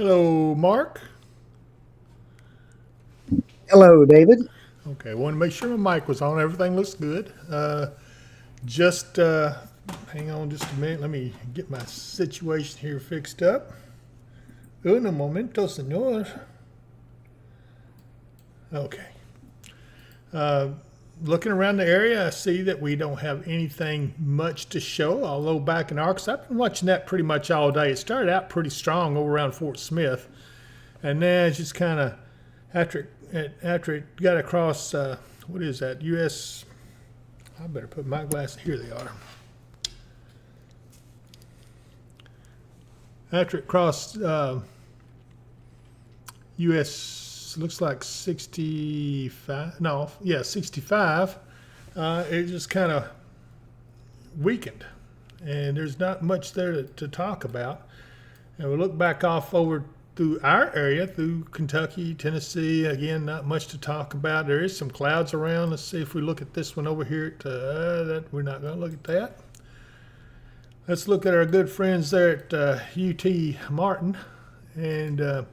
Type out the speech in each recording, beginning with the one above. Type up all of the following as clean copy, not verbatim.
Hello, Mark. Hello, David. Okay, I want to make sure my mic was on. Everything looks good. Just hang on just a minute. Let me get my situation here fixed up. Un momento, señor. Okay. Uh, Looking around the area, I see that we don't have anything much to show. Although back in Arkansas, I've been watching that pretty much all day. It started out pretty strong over around Fort Smith, and then it's just kind of after it got across. What is that? U.S. I better put my glasses. Here they are. After it crossed U.S. looks like 65. No, yeah, 65. It just kind of weakened, and there's not much there to talk about. And we look back off over through our area, through Kentucky, Tennessee. Again, not much to talk about. There is some clouds around. Let's see if we look at this one over here. That we're not going to look at that. Let's look at our good friends there at UT Martin, and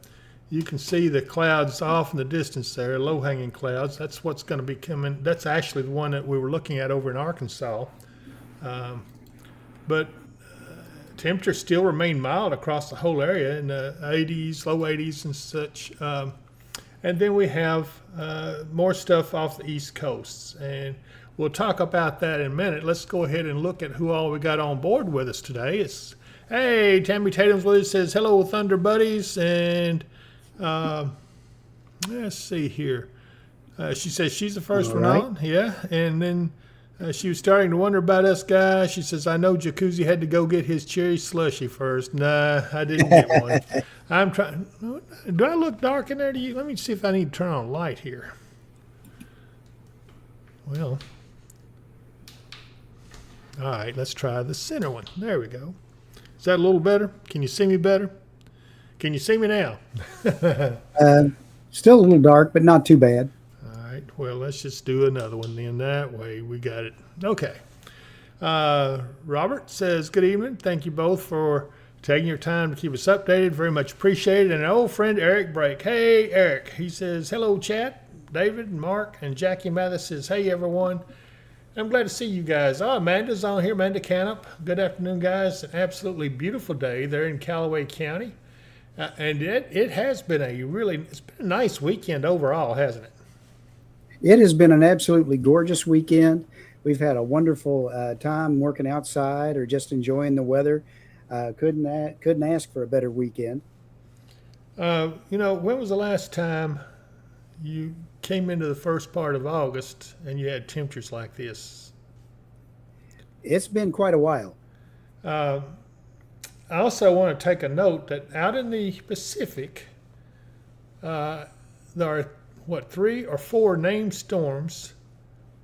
you can see the clouds off in the distance there, low-hanging clouds. That's what's going to be coming. That's actually the one that we were looking at over in Arkansas. But temperatures still remain mild across the whole area in the 80s, low 80s and such. And then we have more stuff off the East Coast. And we'll talk about that in a minute. Let's go ahead and look at who all we got on board with us today. Hey, Tammy Tatum's with us, says, hello, Thunder Buddies. And let's see here. She says she's the first All one right. on. Yeah. And then she was starting to wonder about us guys. She says, I know Jacuzzi had to go get his cherry slushy first. Nah, I didn't get one. I'm trying. Do I look dark in there to you? Let me see if I need to turn on light here. Well, all right, let's try the center one. There we go. Is that a little better? Can you see me better? Can you see me now? Uh, Still a little dark, but not too bad. All right, well, let's just do another one then. That way we got it. Okay. Robert says, good evening. Thank you both for taking your time to keep us updated. Very much appreciated. And an old friend, Eric Brake. Hey, Eric. He says, hello, chat. David, Mark, and Jackie Mathis says, hey, everyone. I'm glad to see you guys. Oh, Amanda's on here, Amanda Canup. Good afternoon, guys. An absolutely beautiful day there in Callaway County. And it has been it's been a nice weekend overall, hasn't it? It has been an absolutely gorgeous weekend. We've had a wonderful time working outside or just enjoying the weather. Couldn't ask for a better weekend. When was the last time you came into the first part of August and you had temperatures like this? It's been quite a while. Uh, I also want to take a note that out in the Pacific, there are, what, 3 or 4 named storms.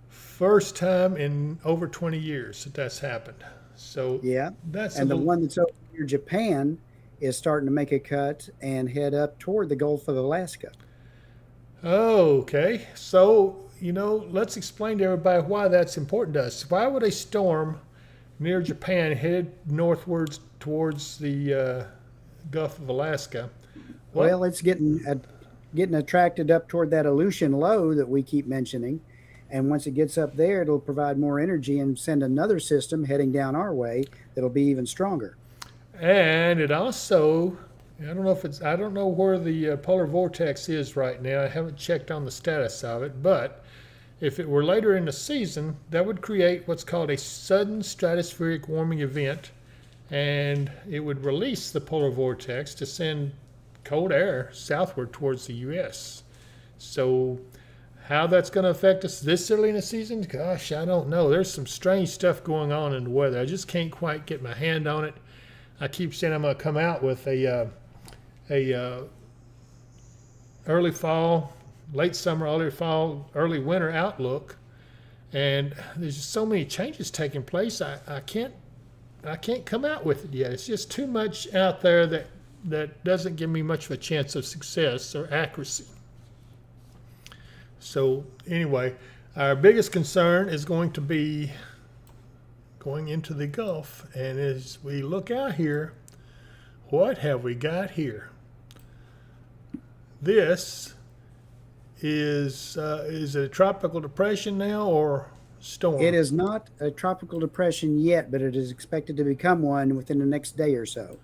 First time in over 20 years that's happened. So Yeah. that's a And the little. one that's over near Japan is starting to make a cut and head up toward the Gulf of Alaska. Oh, okay. So, let's explain to everybody why that's important to us. Why would a storm near Japan headed northwards towards the Gulf of Alaska? What? Well, it's getting attracted up toward that Aleutian low that we keep mentioning. And once it gets up there, it'll provide more energy and send another system heading down our way that'll be even stronger. And it also, I don't know where the polar vortex is right now. I haven't checked on the status of it, but if it were later in the season, that would create what's called a sudden stratospheric warming event, and it would release the polar vortex to send cold air southward towards the U.S. So, how that's going to affect us this early in the season? Gosh, I don't know. There's some strange stuff going on in the weather. I just can't quite get my hand on it. I keep saying I'm going to come out with a early fall, late summer, early fall, early winter outlook, and there's just so many changes taking place. I can't come out with it yet. It's just too much out there that doesn't give me much of a chance of success or accuracy. So anyway, our biggest concern is going to be going into the Gulf, and as we look out here, what have we got here? this is it a tropical depression now or storm? It is not a tropical depression yet, but it is expected to become one within the next day or so.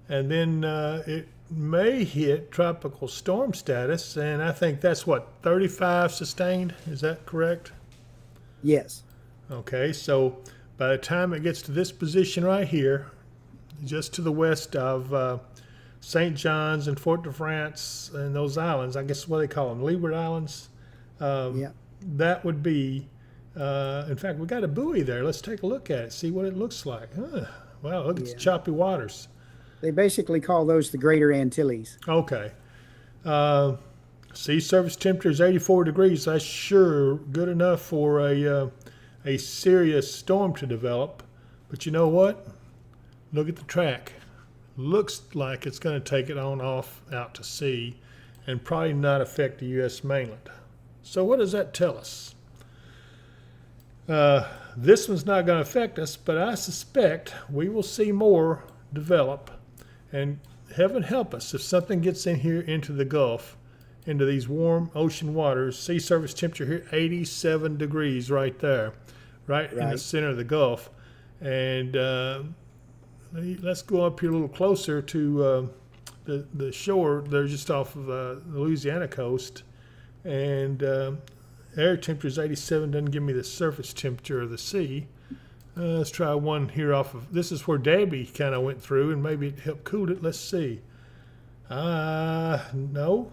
And then it may hit tropical storm status, and I think that's what, 35 sustained? Is that correct? Yes. Okay, so by the time it gets to this position right here, just to the west of St. John's and Fort de France and those islands, I guess what they call them, Leeward Islands, Yeah. that would be, in fact, we got a buoy there. Let's take a look at it, see what it looks like. Wow, look, it's Yeah. choppy waters. They basically call those the Greater Antilles. Okay. Sea surface temperature is 84 degrees. That's sure good enough for a serious storm to develop. But you know what? Look at the track. Looks like it's going to take it on off out to sea and probably not affect the U.S. mainland. So what does that tell us? This one's not going to affect us, but I suspect we will see more develop. And heaven help us if something gets in here into the Gulf, into these warm ocean waters. Sea surface temperature here, 87 degrees right there, right in the Right. center of the Gulf. And let's go up here a little closer to the shore. They're just off of the Louisiana coast. And air temperature is 87, doesn't give me the surface temperature of the sea. Let's try one here off of, this is where Debbie kind of went through and maybe it helped cool it. Let's see. No,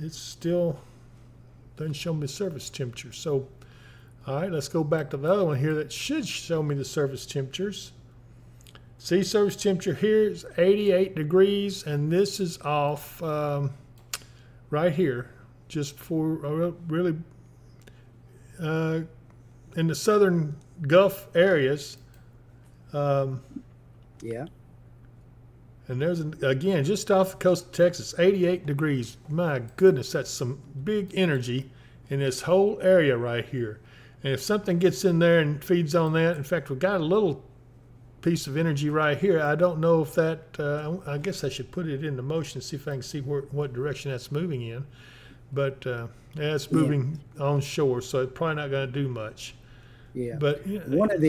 it's still doesn't show me the surface temperature. So, all right, let's go back to the other one here that should show me the surface temperatures. Sea surface temperature here is 88 degrees, and this is off right here, just for really in the southern Gulf areas. Yeah. And there's, again, just off the coast of Texas, 88 degrees. My goodness, that's some big energy in this whole area right here. And if something gets in there and feeds on that, in fact, we've got a little piece of energy right here. I don't know if that, I guess I should put it into motion and see if I can see what direction that's moving in. But yeah, it's moving on shore, so it's probably not going to do much. Yeah. But yeah, One of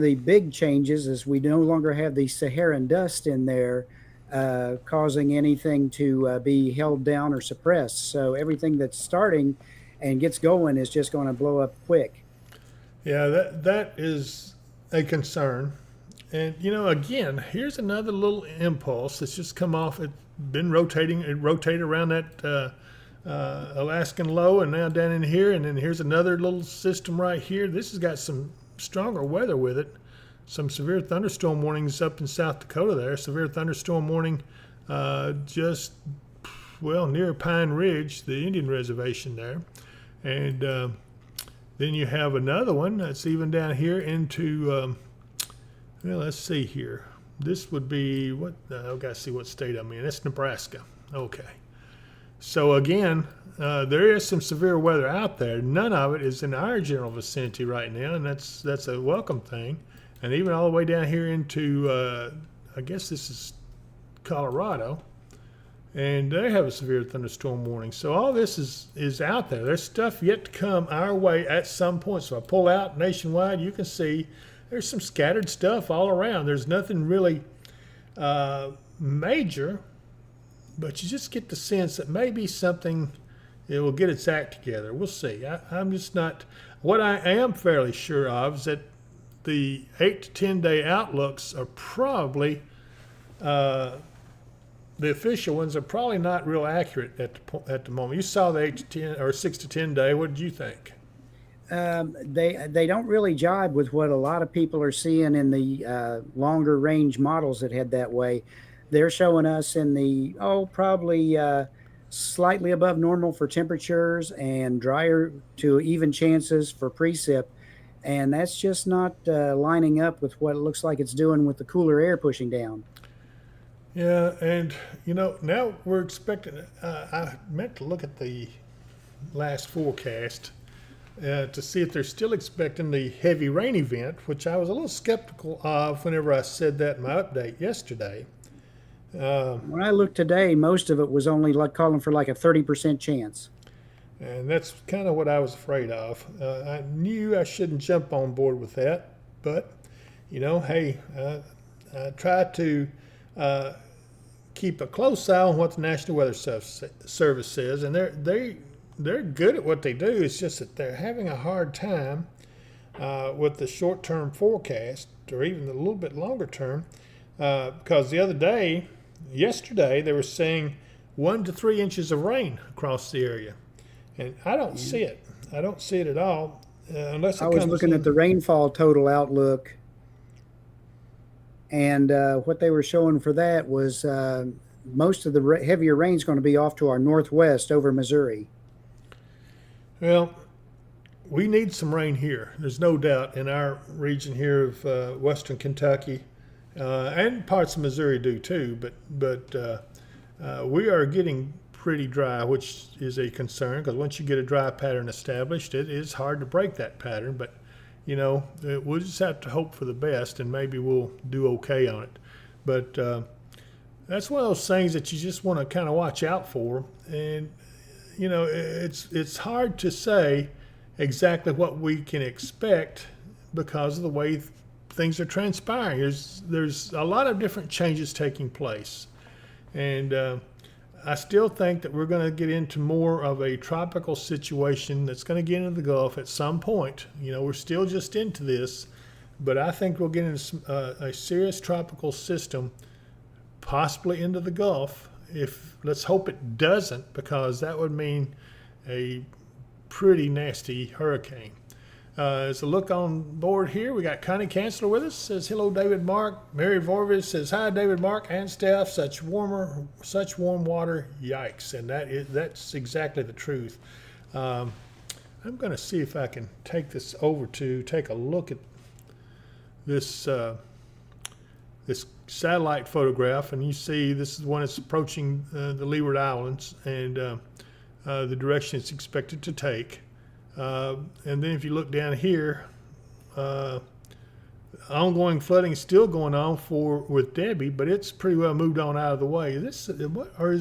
the big changes is we no longer have the Saharan dust in there, causing anything to be held down or suppressed. So everything that's starting and gets going is just going to blow up quick. yeah, that is a concern. And you know, again, here's another little impulse that's just come off. It's been rotating. It rotated around that Alaskan low, and now down in here. And then here's another little system right here. This has got some stronger weather with it. Some severe thunderstorm warnings up in South Dakota there. Severe thunderstorm warning just, well, near Pine Ridge, the Indian reservation there. And then you have another one that's even down here into, well, let's see here. This would be, what, I've got to see what state I'm in. That's Nebraska. Okay. So again, there is some severe weather out there. None of it is in our general vicinity right now, and that's a welcome thing. And even all the way down here into, I guess this is Colorado, and they have a severe thunderstorm warning. So all this is out there. There's stuff yet to come our way at some point. So I pull out nationwide, you can see there's some scattered stuff all around. There's nothing really major, but you just get the sense that maybe something, it will get its act together. We'll see. I'm just not, what I am fairly sure of is that the 8 to 10 day outlooks are probably, the official ones are probably not real accurate at the moment. You saw the 8 to 10 or 6 to 10 day. What did you think? They don't really jibe with what a lot of people are seeing in the longer range models that head that way. They're showing us in the, probably slightly above normal for temperatures and drier to even chances for precip. And that's just not lining up with what it looks like it's doing with the cooler air pushing down. Yeah, and you know, now we're expecting, I meant to look at the last forecast to see if they're still expecting the heavy rain event, which I was a little skeptical of whenever I said that in my update yesterday. When I looked today, most of it was only like calling for like a 30% chance. And that's kind of what I was afraid of. I knew I shouldn't jump on board with that, but hey, I try to keep a close eye on what the National Weather Service says, and they're good at what they do. It's just that they're having a hard time with the short-term forecast, or even a little bit longer term, because yesterday, they were saying 1 to 3 inches of rain across the area. And I don't see it. I don't see it at all, unless it I was comes looking in. at the rainfall total outlook, and what they were showing for that was most of the heavier rain is going to be off to our northwest over Missouri. Well, we need some rain here. There's no doubt in our region here of western Kentucky, and parts of Missouri do too. But we are getting pretty dry, which is a concern, because once you get a dry pattern established, it is hard to break that pattern. But we'll just have to hope for the best, and maybe we'll do okay on it. But that's one of those things that you just want to kind of watch out for. And it's hard to say exactly what we can expect because of the way things are transpiring. There's a lot of different changes taking place, and I still think that we're going to get into more of a tropical situation that's going to get into the Gulf at some point. We're still just into this, but I think we'll get into a serious tropical system, possibly into the Gulf. Let's hope it doesn't, because that would mean a pretty nasty hurricane. As a look on board here, we got Connie Chancellor with us. Says hello, David Mark. Mary Vorvis says hi, David Mark and staff. Such warm water, yikes! And that's exactly the truth. I'm going to see if I can take this over to take a look at this this satellite photograph, and you see this is the one that's approaching the Leeward Islands, and the direction it's expected to take. And then if you look down here, ongoing flooding is still going on with Debbie, but it's pretty well moved on out of the way. Is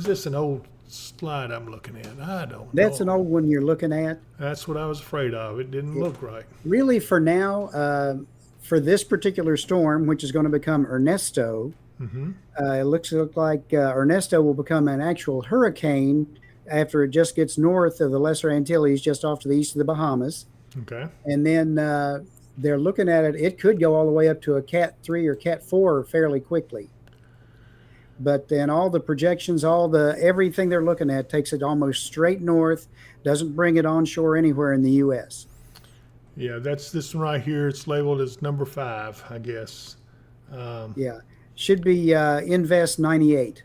this an old slide I'm looking at? I don't know. That's an old one you're looking at. That's what I was afraid of. It didn't look right. Really, for now, for this particular storm, which is going to become Ernesto, it looks like Ernesto will become an actual hurricane after it just gets north of the Lesser Antilles, just off to the east of the Bahamas. Okay. And then they're looking at it. It could go all the way up to a Cat 3 or Cat 4 fairly quickly. But then all the projections, everything they're looking at takes it almost straight north, doesn't bring it onshore anywhere in the U.S. Yeah, that's this one right here. It's labeled as number 5, I guess. Yeah. Should be Invest 98.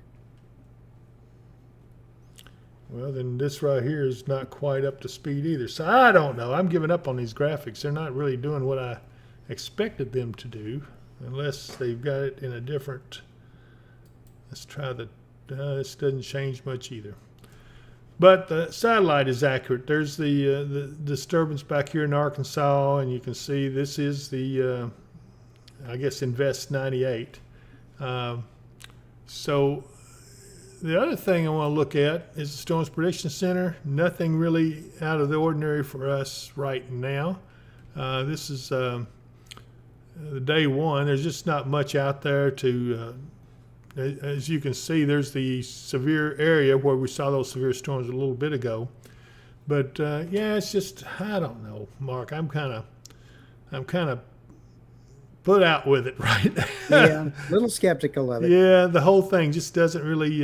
Well, then this right here is not quite up to speed either. So I don't know. I'm giving up on these graphics. They're not really doing what I expected them to do, unless they've got it in a different. Let's try this doesn't change much either. But the satellite is accurate. There's the disturbance back here in Arkansas, and you can see this is the, I guess, Invest 98. So the other thing I want to look at is the Storms Prediction Center. Nothing really out of the ordinary for us right now. This is the day one. There's just not much out there to, as you can see, there's the severe area where we saw those severe storms a little bit ago. But yeah, it's just, I don't know, Mark. I'm kind of put out with it right now. Yeah, a little skeptical of it. Yeah, the whole thing just doesn't really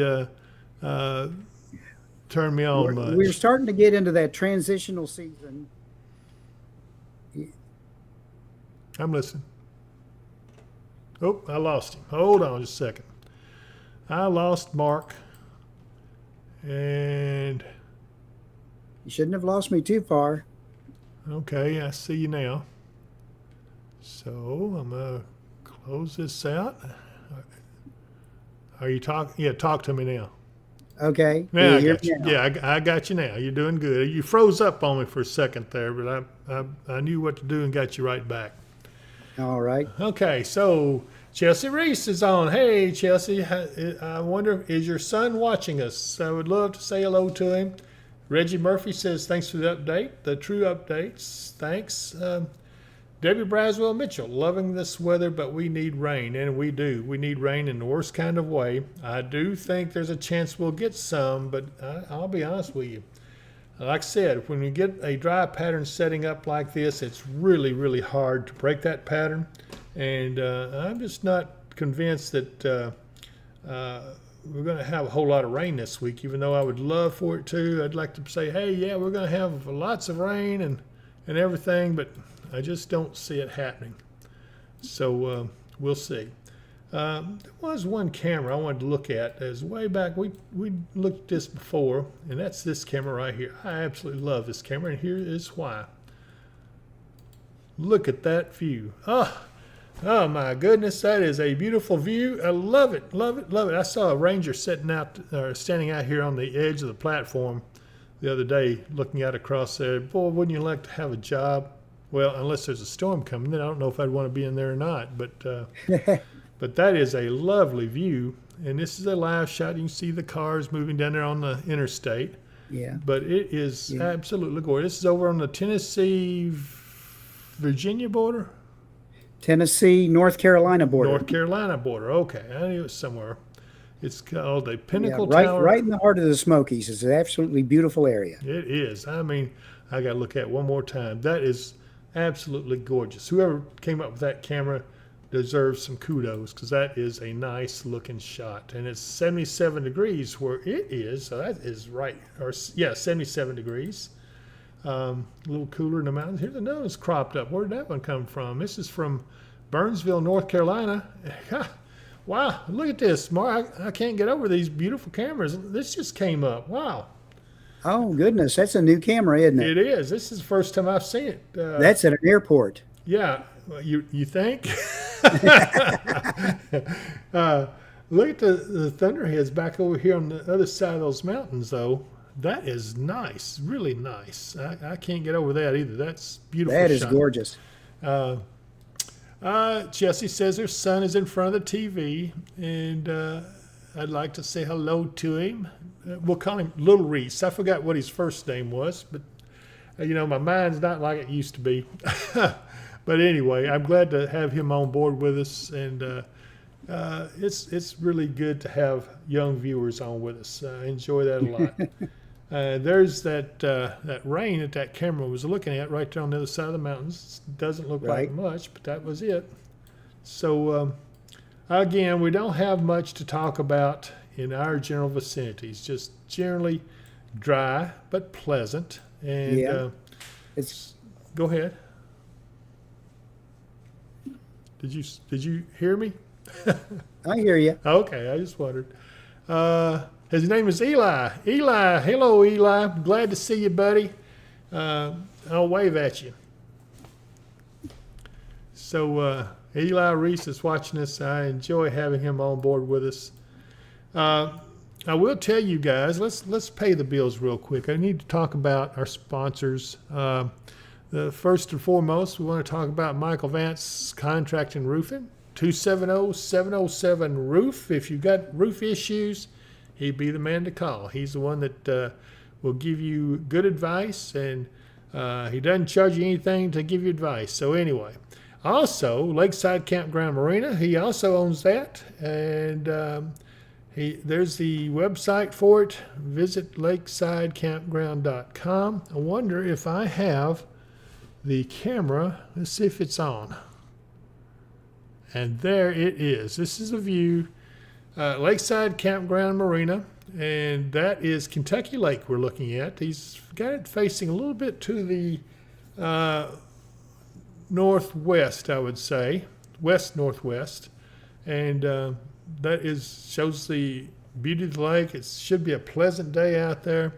turn me on much. We're starting to get into that transitional season. I'm listening. Oh, I lost him. Hold on just a second. I lost Mark. And You shouldn't have lost me too far. okay, I see you now. So I'm going to close this out. Are you talking? Yeah, talk to me now. Okay. Yeah, I Here got you. now. Yeah, I got you now. You're doing good. You froze up on me for a second there, but I knew what to do and got you right back. All right. Okay, so Chelsea Reese is on. Hey, Chelsea. I wonder, is your son watching us? I would love to say hello to him. Reggie Murphy says, thanks for the update, the true updates. Thanks. Debbie Braswell Mitchell, loving this weather, but we need rain, and we do. We need rain in the worst kind of way. I do think there's a chance we'll get some, but I'll be honest with you. Like I said, when you get a dry pattern setting up like this, it's really, really hard to break that pattern. And I'm just not convinced that we're going to have a whole lot of rain this week, even though I would love for it to. I'd like to say, hey, yeah, we're going to have lots of rain and everything, but I just don't see it happening. So we'll see. There was one camera I wanted to look at. As way back, we looked at this before, and that's this camera right here. I absolutely love this camera, and here is why. Look at that view. Oh my goodness, that is a beautiful view. I love it, love it, love it. I saw a ranger standing out here on the edge of the platform the other day, looking out across there. Boy, wouldn't you like to have a job? Well, unless there's a storm coming, then I don't know if I'd want to be in there or not. But but that is a lovely view, and this is a live shot. You can see the cars moving down there on the interstate. Yeah. But it is absolutely gorgeous. This is over on the Tennessee-Virginia border. Tennessee, North Carolina border. North Carolina border. Okay, I knew it was somewhere. It's called a Pinnacle right, Tower. right in the heart of the Smokies. It's an absolutely beautiful area. It is. I mean, I got to look at it one more time. That is absolutely gorgeous. Whoever came up with that camera deserves some kudos, because that is a nice looking shot. And it's 77 degrees where it is. So that is right. 77 degrees. A little cooler in the mountains. Here's another one's cropped up. Where did that one come from? This is from Burnsville, North Carolina. Wow, look at this, Mark. I can't get over these beautiful cameras. This just came up. Wow. Oh, goodness. That's a new camera, isn't it? It is. This is the first time I've seen it. That's at an airport. Yeah. You think? Look at the thunderheads back over here on the other side of those mountains, though. That is nice, really nice. I can't get over that either. That's beautiful. That is shot. gorgeous. Jesse says her son is in front of the TV, and I'd like to say hello to him. We'll call him Little Reese. I forgot what his first name was, but my mind's not like it used to be. But anyway, I'm glad to have him on board with us, and it's really good to have young viewers on with us. I enjoy that a lot. There's that rain that camera was looking at right there on the other side of the mountains. Doesn't look like much, but that was it. So again, we don't have much to talk about in our general vicinities. Just generally dry but pleasant. And it's go ahead. Did you hear me? I hear you. Okay, I just wondered. His name is Eli. Eli, hello, Eli. Glad to see you, buddy. I'll wave at you. So Eli Reese is watching us. I enjoy having him on board with us. I will tell you guys, let's pay the bills real quick. I need to talk about our sponsors. The first and foremost, we want to talk about Michael Vance Contract and Roofing. 270-707-ROOF. If you've got roof issues, he'd be the man to call. He's the one that will give you good advice, and he doesn't charge you anything to give you advice. So anyway, also Lakeside Campground Marina, he also owns that, and there's the website for it. Visit lakesidecampground.com. I wonder if I have the camera. Let's see if it's on. And there it is. This is a view, Lakeside Campground Marina, and that is Kentucky Lake we're looking at. He's got it facing a little bit to the northwest, I would say, west-northwest, and that shows the beauty of the lake. It should be a pleasant day out there.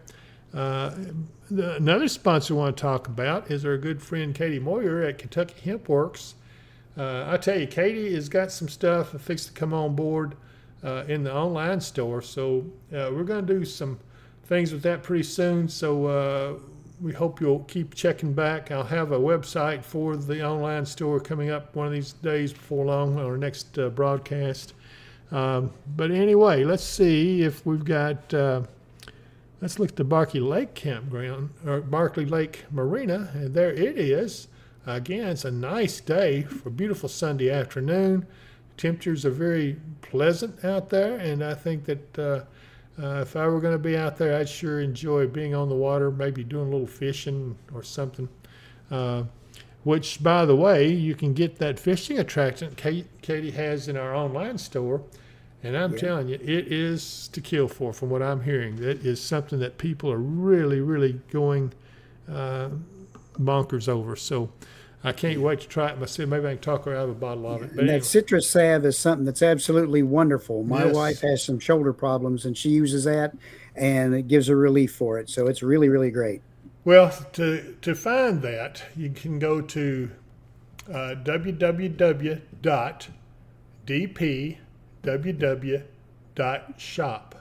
Another sponsor I want to talk about is our good friend Katie Moyer at Kentucky Hemp Works. I tell you, Katie has got some stuff fixed to come on board in the online store. So we're going to do some things with that pretty soon. So we hope you'll keep checking back. I'll have a website for the online store coming up one of these days before long on our next broadcast. But anyway, let's see if we've got. Let's look at the Barkley Lake campground, or Barkley Lake Marina, and there it is. Again, it's a nice day for a beautiful Sunday afternoon. Temperatures are very pleasant out there, and I think that if I were going to be out there, I'd sure enjoy being on the water, maybe doing a little fishing or something. Which, by the way, you can get that fishing attraction Katie has in our online store. And I'm telling you, it is to kill for, from what I'm hearing. That is something that people are really, really going bonkers over. So I can't wait to try it myself. Maybe I can talk her out of a bottle of it. But And anyway. that citrus salve is something that's absolutely wonderful. My Yes. wife has some shoulder problems, and she uses that, and it gives her relief for it. So it's really, really great. Well, to find that, you can go to www.dpww.shop,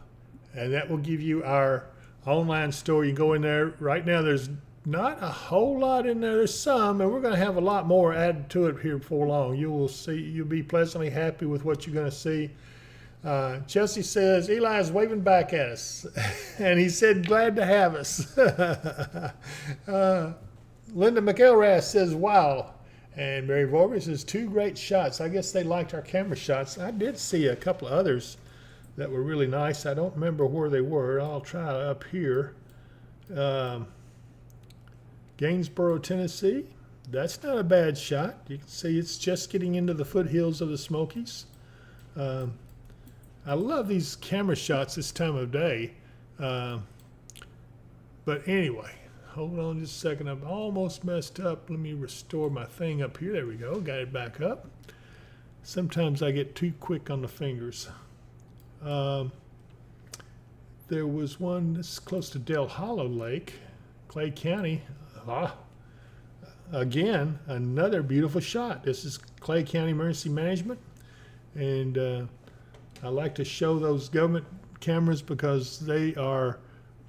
and that will give you our online store. You go in there. Right now, there's not a whole lot in there. There's some, and we're going to have a lot more added to it here before long. You will see. You'll be pleasantly happy with what you're going to see. Chelsea says, Eli's waving back at us. And he said, glad to have us. Linda McElrath says, wow. And Mary Vorby says, 2 great shots. I guess they liked our camera shots. I did see a couple of others that were really nice. I don't remember where they were. I'll try up here. Gainsboro, Tennessee. That's not a bad shot. You can see it's just getting into the foothills of the Smokies. I love these camera shots this time of day. But anyway, hold on just a second. I'm almost messed up. Let me restore my thing up here. There we go. Got it back up. Sometimes I get too quick on the fingers. There was one that's close to Del Hollow Lake, Clay County. Again, another beautiful shot. This is Clay County Emergency Management. And I like to show those government cameras because they are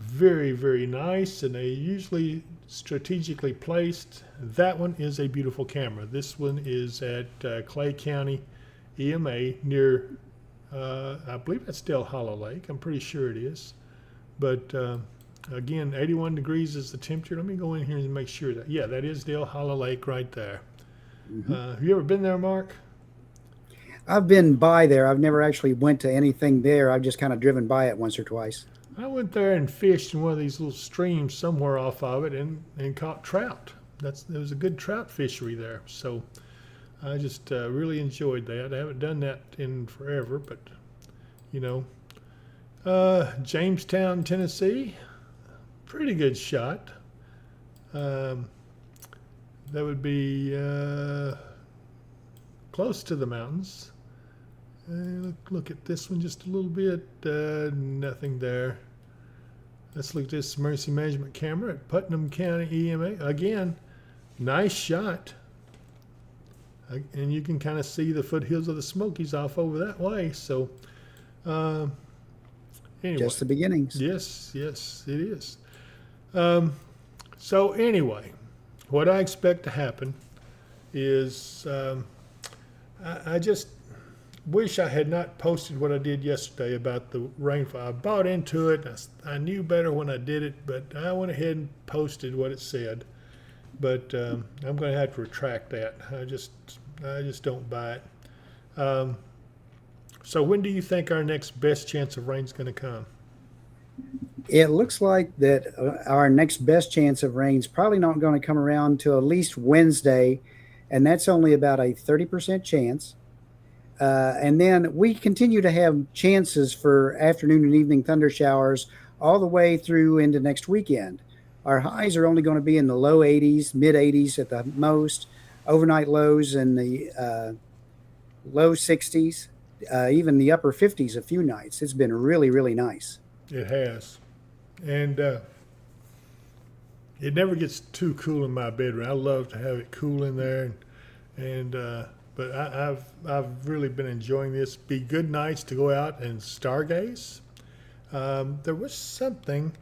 very, very nice, and they usually strategically placed. That one is a beautiful camera. This one is at Clay County EMA near, I believe that's Del Hollow Lake. I'm pretty sure it is. But again, 81 degrees is the temperature. Let me go in here and make sure that, yeah, that is Del Hollow Lake right there. Have you ever been there, Mark? I've been by there. I've never actually went to anything there. I've just kind of driven by it once or twice. I went there and fished in one of these little streams somewhere off of it and caught trout. There was a good trout fishery there. So I just really enjoyed that. I haven't done that in forever, but you know. Jamestown, Tennessee, pretty good shot. That would be close to the mountains. Look at this one just a little bit. Nothing there. Let's look at this emergency management camera at Putnam County EMA. Again, nice shot. And you can kind of see the foothills of the Smokies off over that way. So, anyway. Just the beginnings. Yes, yes, it is. So anyway, what I expect to happen is I just wish I had not posted what I did yesterday about the rainfall. I bought into it. I knew better when I did it, but I went ahead and posted what it said. But I'm going to have to retract that. I just don't buy it. So when do you think our next best chance of rain is going to come? It looks like that our next best chance of rain is probably not going to come around till at least Wednesday, and that's only about a 30% chance. And then we continue to have chances for afternoon and evening thunder showers all the way through into next weekend. Our highs are only going to be in the low 80s, mid 80s at the most, overnight lows in the low 60s, even the upper 50s a few nights. It's been really, really nice. It has. And it never gets too cool in my bedroom. I love to have it cool in there. But I've really been enjoying this. Be good nights to go out and stargaze. There was something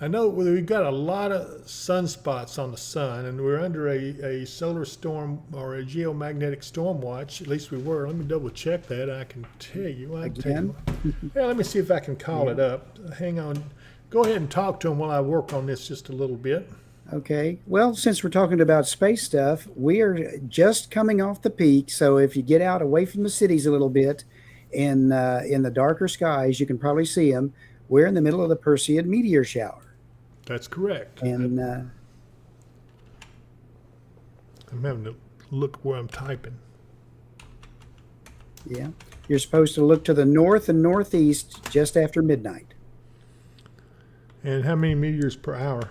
I know we've got a lot of sunspots on the sun, and we're under a solar storm or a geomagnetic storm watch. At least we were. Let me double check that. I can tell you. Again? Yeah, let me see if I can call it up. Hang on. Go ahead and talk to him while I work on this just a little bit. Okay. Well, since we're talking about space stuff, we are just coming off the peak. So if you get out away from the cities a little bit in the darker skies, you can probably see them. We're in the middle of the Perseid meteor shower. That's correct. And I'm having to look where I'm typing. yeah, you're supposed to look to the north and northeast just after midnight. And how many meters per hour?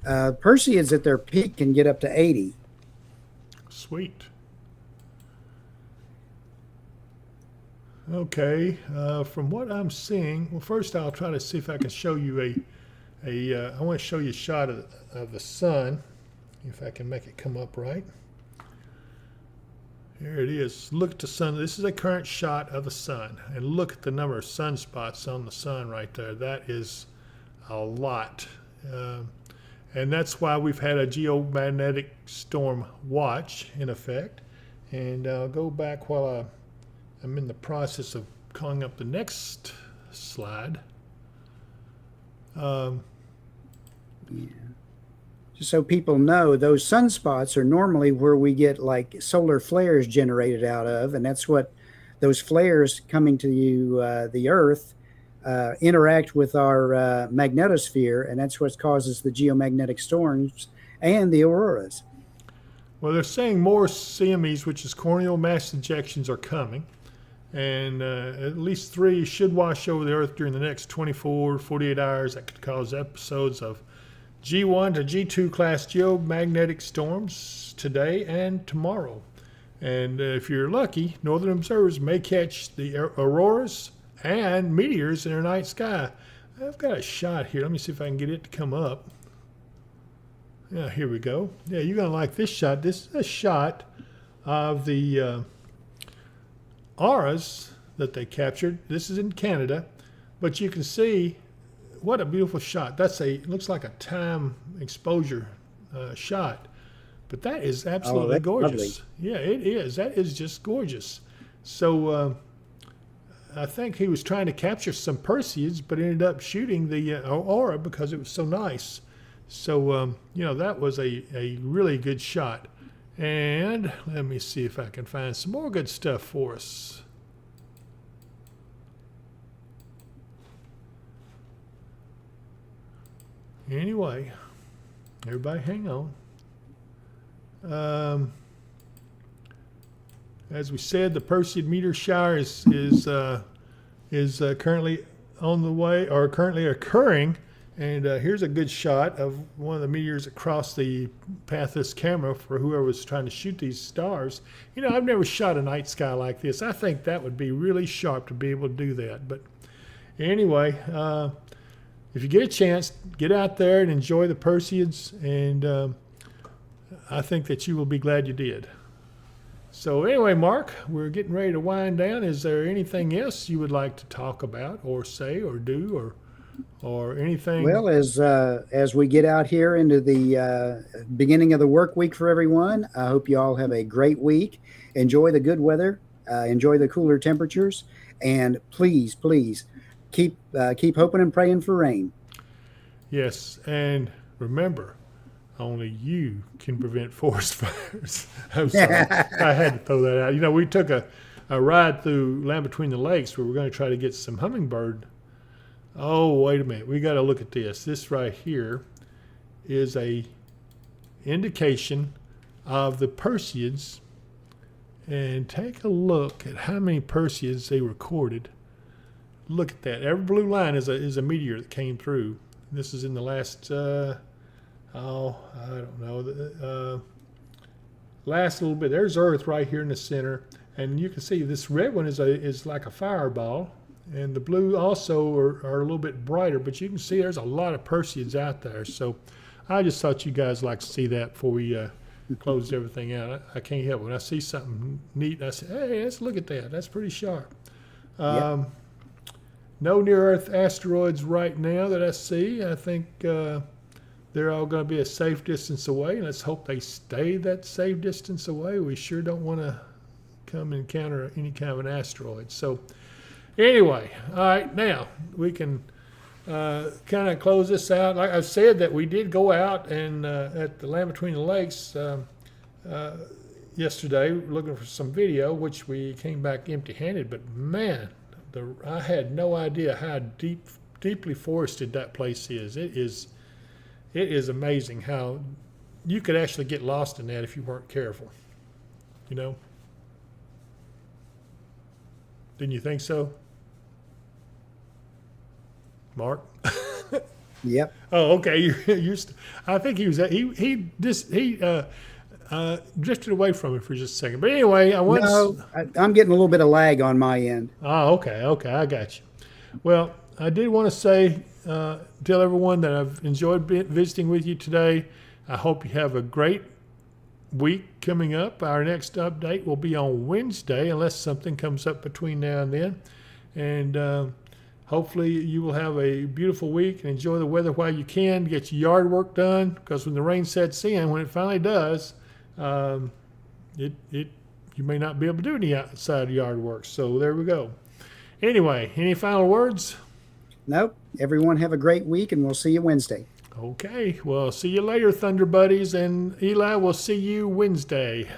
Perseids at their peak can get up to 80. Sweet. Okay, from what I'm seeing, well, first I'll try to see if I can show you I want to show you a shot of the sun, if I can make it come up right. Here it is. Look at the sun. This is a current shot of the sun, and look at the number of sunspots on the sun right there. That is a lot. And that's why we've had a geomagnetic storm watch in effect. And I'll go back while I'm in the process of calling up the next slide. Just so people know, those sunspots are normally where we get like solar flares generated out of, and that's what those flares coming to the Earth interact with our magnetosphere, and that's what causes the geomagnetic storms and the auroras. Well, they're saying more CMEs, which is coronal mass ejections, are coming. And at least 3 should wash over the Earth during the next 24, 48 hours. That could cause episodes of G1 to G2 class geomagnetic storms today and tomorrow. And if you're lucky, northern observers may catch the auroras and meteors in their night sky. I've got a shot here. Let me see if I can get it to come up. Yeah, here we go. Yeah, you're going to like this shot. This is a shot of the auras that they captured. This is in Canada, but you can see what a beautiful shot. Looks like a time exposure shot, but that is absolutely gorgeous. Lovely. Yeah, it is. That is just gorgeous. So I think he was trying to capture some Perseids, but ended up shooting the aura because it was so nice. So that was a really good shot. And let me see if I can find some more good stuff for us. Anyway, everybody hang on. As we said, the Perseid meteor shower is currently on the way, or currently occurring. And here's a good shot of one of the meteors across the path of this camera for whoever was trying to shoot these stars. I've never shot a night sky like this. I think that would be really sharp to be able to do that. But anyway, if you get a chance, get out there and enjoy the Perseids. And I think that you will be glad you did. So anyway, Mark, we're getting ready to wind down. Is there anything else you would like to talk about or say or do or anything? Well, as we get out here into the beginning of the work week for everyone, I hope you all have a great week. Enjoy the good weather, enjoy the cooler temperatures, and please keep hoping and praying for rain. Yes, and remember, only you can prevent forest fires. I'm sorry, I had to throw that out. We took a ride through Land Between the Lakes where we're going to try to get some hummingbird. Oh, wait a minute. We got to look at this. This right here is a indication of the Perseids. And take a look at how many Perseids they recorded. Look at that. Every blue line is a meteor that came through. This is in the last, I don't know, last little bit. There's Earth right here in the center. And you can see this red one is like a fireball. And the blue also are a little bit brighter, but you can see there's a lot of Perseids out there. So I just thought you guys like to see that before we closed everything out. I can't help it. When I see something neat, I say, hey, let's look at that. That's pretty sharp. Yep. no near-Earth asteroids right now that I see. I think they're all going to be a safe distance away, and let's hope they stay that safe distance away. We sure don't want to come encounter any kind of an asteroid. So anyway, all right, now we can kind of close this out. Like I said, that we did go out and at the Land Between the Lakes yesterday looking for some video, which we came back empty-handed. But man, I had no idea how deeply forested that place is. It is amazing how you could actually get lost in that if you weren't careful. You know? Didn't you think so, Mark? Yep. Oh, okay. I think he was. He drifted away from it for just a second. But anyway, I'm getting a little bit of lag on my end. Oh, okay, I got you. Well, I did want to say, tell everyone that I've enjoyed visiting with you today. I hope you have a great week coming up. Our next update will be on Wednesday, unless something comes up between now and then. And hopefully you will have a beautiful week and enjoy the weather while you can. Get your yard work done, because when the rain sets in, when it finally does, you may not be able to do any outside yard work. So there we go. Anyway, any final words? Nope. Everyone have a great week, and we'll see you Wednesday. Okay. Well, see you later, Thunder Buddies. And Eli, we'll see you Wednesday.